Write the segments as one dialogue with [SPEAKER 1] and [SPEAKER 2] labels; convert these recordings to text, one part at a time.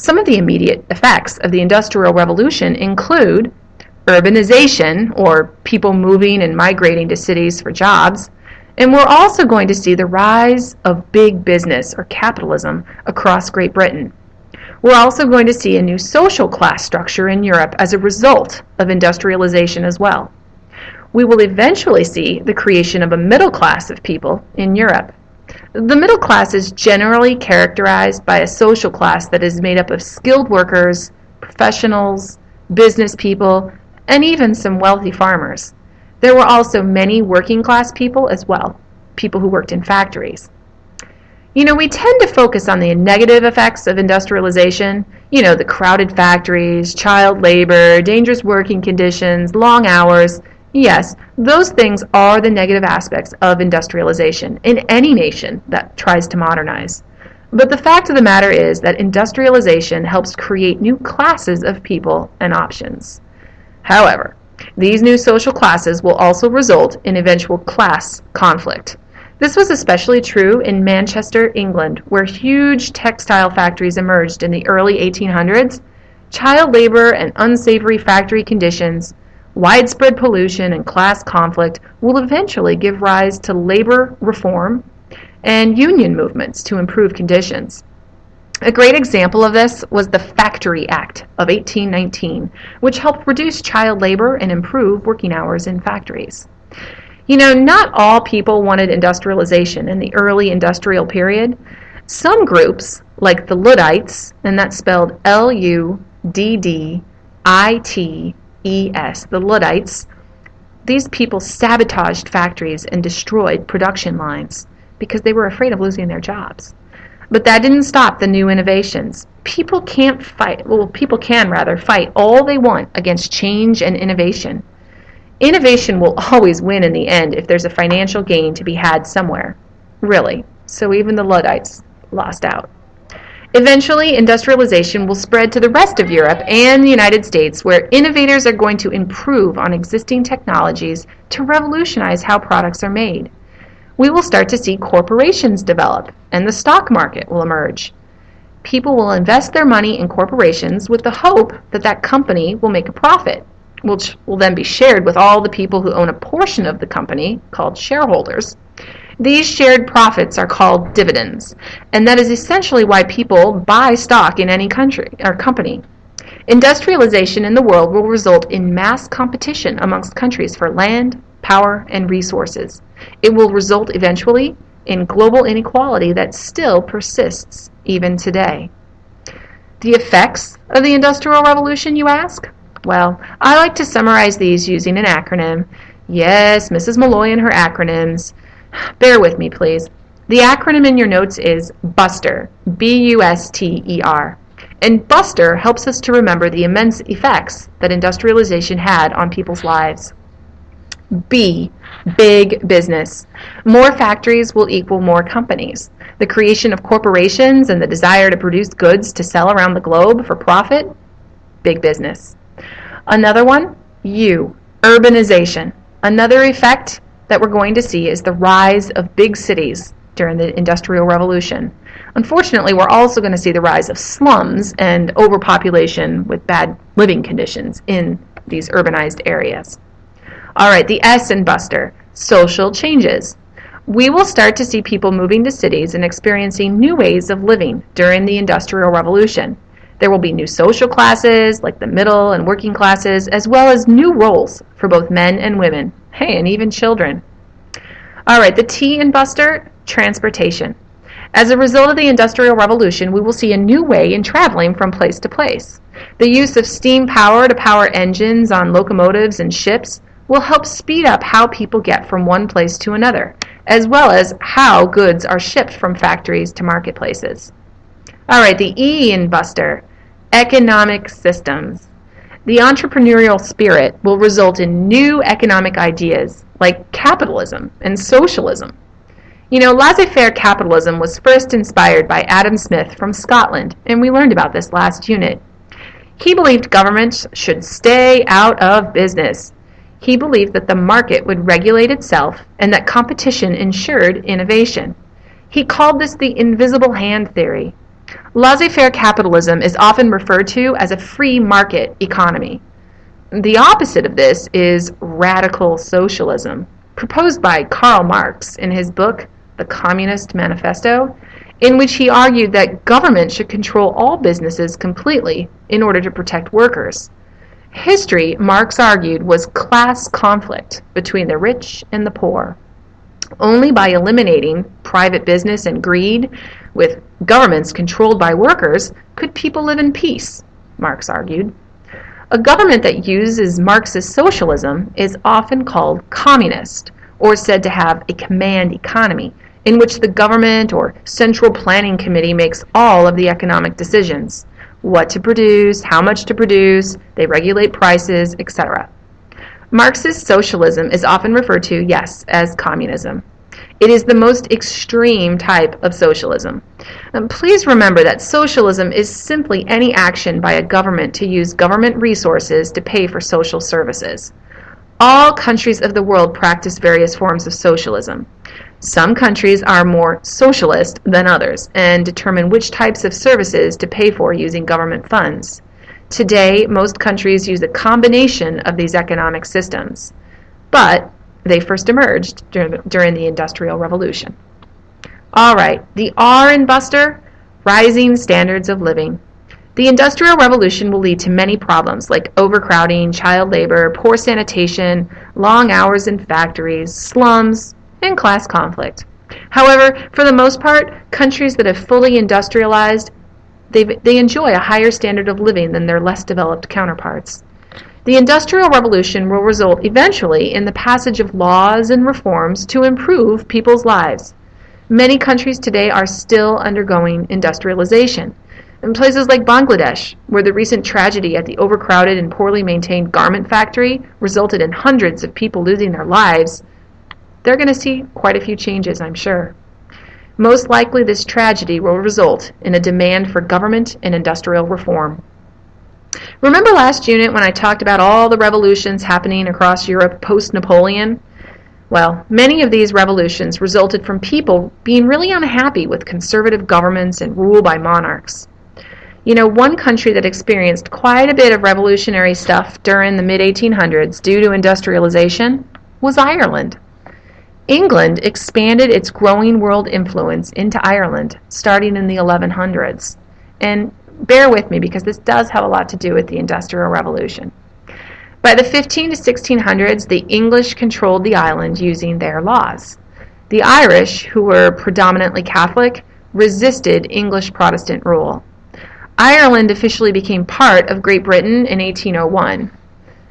[SPEAKER 1] Some of the immediate effects of the Industrial Revolution include urbanization, or people moving and migrating to cities for jobs, and we're also going to see the rise of big business, or capitalism, across Great Britain. We're also going to see a new social class structure in Europe as a result of industrialization as well. We will eventually see the creation of a middle class of people in Europe. The middle class is generally characterized by a social class that is made up of skilled workers, professionals, business people, and even some wealthy farmers. There were also many working class people as well, people who worked in factories. We tend to focus on the negative effects of industrialization, the crowded factories, child labor, dangerous working conditions, long hours. Yes, those things are the negative aspects of industrialization in any nation that tries to modernize. But the fact of the matter is that industrialization helps create new classes of people and options. However, these new social classes will also result in eventual class conflict. This was especially true in Manchester, England, where huge textile factories emerged in the early 1800s. Child labor and unsavory factory conditions, widespread pollution, and class conflict will eventually give rise to labor reform and union movements to improve conditions. A great example of this was the Factory Act of 1819, which helped reduce child labor and improve working hours in factories. Not all people wanted industrialization in the early industrial period. Some groups, like the Luddites, and that's spelled Luddites, the Luddites, these people sabotaged factories and destroyed production lines because they were afraid of losing their jobs. But that didn't stop the new innovations. People can fight all they want against change and innovation. Innovation will always win in the end if there's a financial gain to be had somewhere. Really. So even the Luddites lost out. Eventually, industrialization will spread to the rest of Europe and the United States, where innovators are going to improve on existing technologies to revolutionize how products are made. We will start to see corporations develop, and the stock market will emerge. People will invest their money in corporations with the hope that that company will make a profit, which will then be shared with all the people who own a portion of the company, called shareholders. These shared profits are called dividends, and that is essentially why people buy stock in any country or company. Industrialization in the world will result in mass competition amongst countries for land, power, and resources. It will result eventually in global inequality that still persists even today. The effects of the Industrial Revolution, you ask? Well, I like to summarize these using an acronym. Yes, Mrs. Malloy and her acronyms. Bear with me, please. The acronym in your notes is BUSTER, B-U-S-T-E-R. And BUSTER helps us to remember the immense effects that industrialization had on people's lives. B, big business. More factories will equal more companies. The creation of corporations and the desire to produce goods to sell around the globe for profit, big business. Another one, U, urbanization. Another effect that we're going to see is the rise of big cities during the Industrial Revolution. Unfortunately, we're also going to see the rise of slums and overpopulation with bad living conditions in these urbanized areas. All right, the S in Buster, social changes. We will start to see people moving to cities and experiencing new ways of living during the Industrial Revolution. There will be new social classes, like the middle and working classes, as well as new roles for both men and women, and even children. All right, the T in Buster, transportation. As a result of the Industrial Revolution, we will see a new way in traveling from place to place. The use of steam power to power engines on locomotives and ships will help speed up how people get from one place to another, as well as how goods are shipped from factories to marketplaces. All right, the E in Buster, economic systems. The entrepreneurial spirit will result in new economic ideas like capitalism and socialism. Laissez-faire capitalism was first inspired by Adam Smith from Scotland, and we learned about this last unit. He believed governments should stay out of business. He believed that the market would regulate itself and that competition ensured innovation. He called this the invisible hand theory. Laissez-faire capitalism is often referred to as a free market economy. The opposite of this is radical socialism, proposed by Karl Marx in his book, The Communist Manifesto, in which he argued that government should control all businesses completely in order to protect workers. History, Marx argued, was class conflict between the rich and the poor. Only by eliminating private business and greed, with governments controlled by workers, could people live in peace, Marx argued. A government that uses Marxist socialism is often called communist, or said to have a command economy, in which the government or central planning committee makes all of the economic decisions. What to produce, how much to produce, they regulate prices, etc. Marxist socialism is often referred to, yes, as communism. It is the most extreme type of socialism. Please remember that socialism is simply any action by a government to use government resources to pay for social services. All countries of the world practice various forms of socialism. Some countries are more socialist than others and determine which types of services to pay for using government funds. Today, most countries use a combination of these economic systems, but they first emerged during the Industrial Revolution. All right, the R in Buster, rising standards of living. The Industrial Revolution will lead to many problems like overcrowding, child labor, poor sanitation, long hours in factories, slums, and class conflict. However, for the most part, countries that have fully industrialized, they enjoy a higher standard of living than their less developed counterparts. The Industrial Revolution will result eventually in the passage of laws and reforms to improve people's lives. Many countries today are still undergoing industrialization. In places like Bangladesh, where the recent tragedy at the overcrowded and poorly maintained garment factory resulted in hundreds of people losing their lives, they're going to see quite a few changes, I'm sure. Most likely this tragedy will result in a demand for government and industrial reform. Remember last unit when I talked about all the revolutions happening across Europe post-Napoleon? Well, many of these revolutions resulted from people being really unhappy with conservative governments and rule by monarchs. You know, one country that experienced quite a bit of revolutionary stuff during the mid-1800s due to industrialization was Ireland. England expanded its growing world influence into Ireland starting in the 1100s. And bear with me because this does have a lot to do with the Industrial Revolution. By the 15 to 1600s, the English controlled the island using their laws. The Irish, who were predominantly Catholic, resisted English Protestant rule. Ireland officially became part of Great Britain in 1801.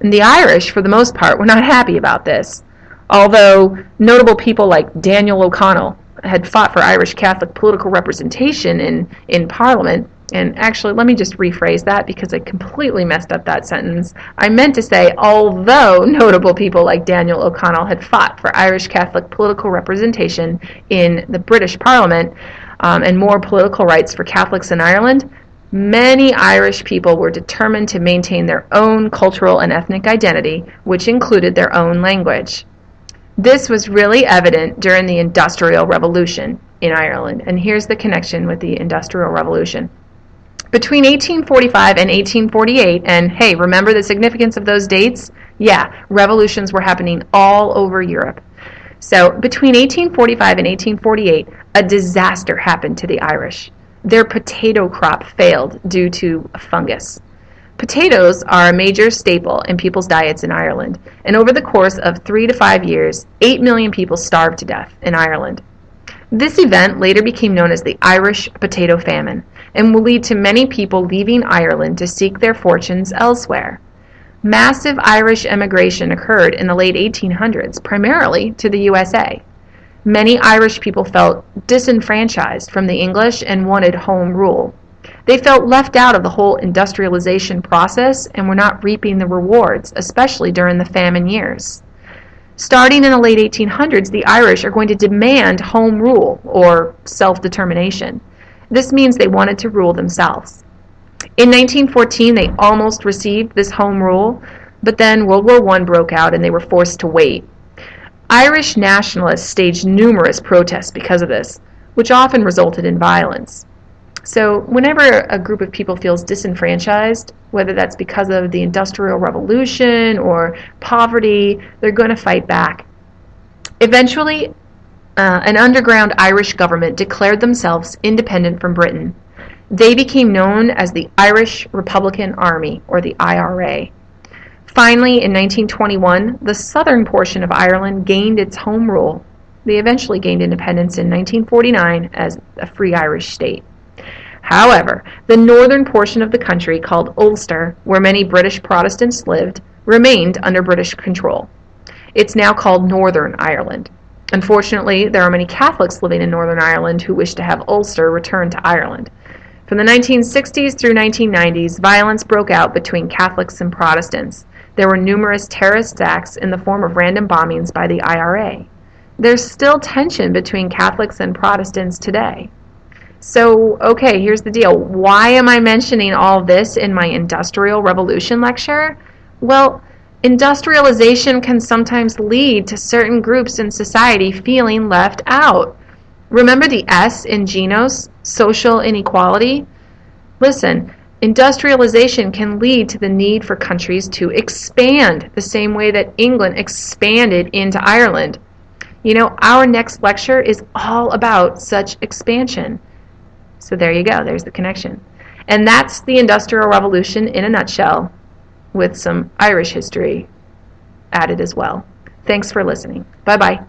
[SPEAKER 1] And the Irish, for the most part, were not happy about this. Although notable people like Daniel O'Connell had fought for Irish Catholic political representation in Parliament. And actually, let me just rephrase that because I completely messed up that sentence. I meant to say, although notable people like Daniel O'Connell had fought for Irish Catholic political representation in the British Parliament and more political rights for Catholics in Ireland, many Irish people were determined to maintain their own cultural and ethnic identity, which included their own language. This was really evident during the Industrial Revolution in Ireland, and here's the connection with the Industrial Revolution. Between 1845 and 1848, and hey, remember the significance of those dates? Yeah, revolutions were happening all over Europe. So between 1845 and 1848, a disaster happened to the Irish. Their potato crop failed due to a fungus. Potatoes are a major staple in people's diets in Ireland, and over the course of 3 to 5 years, 8 million people starved to death in Ireland. This event later became known as the Irish Potato Famine, and will lead to many people leaving Ireland to seek their fortunes elsewhere. Massive Irish emigration occurred in the late 1800s, primarily to the USA. Many Irish people felt disenfranchised from the English and wanted home rule. They felt left out of the whole industrialization process and were not reaping the rewards, especially during the famine years. Starting in the late 1800s, the Irish are going to demand home rule, or self-determination. This means they wanted to rule themselves. In 1914, they almost received this home rule, but then World War I broke out and they were forced to wait. Irish nationalists staged numerous protests because of this, which often resulted in violence. So whenever a group of people feels disenfranchised, whether that's because of the Industrial Revolution or poverty, they're going to fight back. Eventually, an underground Irish government declared themselves independent from Britain. They became known as the Irish Republican Army, or the IRA. Finally, in 1921, the southern portion of Ireland gained its home rule. They eventually gained independence in 1949 as a free Irish state. However, the northern portion of the country, called Ulster, where many British Protestants lived, remained under British control. It's now called Northern Ireland. Unfortunately, there are many Catholics living in Northern Ireland who wish to have Ulster returned to Ireland. From the 1960s through 1990s, violence broke out between Catholics and Protestants. There were numerous terrorist acts in the form of random bombings by the IRA. There's still tension between Catholics and Protestants today. So, okay, here's the deal. Why am I mentioning all this in my Industrial Revolution lecture? Well, industrialization can sometimes lead to certain groups in society feeling left out. Remember the S in GINOS, social inequality? Listen, industrialization can lead to the need for countries to expand the same way that England expanded into Ireland. You know, our next lecture is all about such expansion. So there you go, there's the connection. And that's the Industrial Revolution in a nutshell, with some Irish history added as well. Thanks for listening. Bye-bye.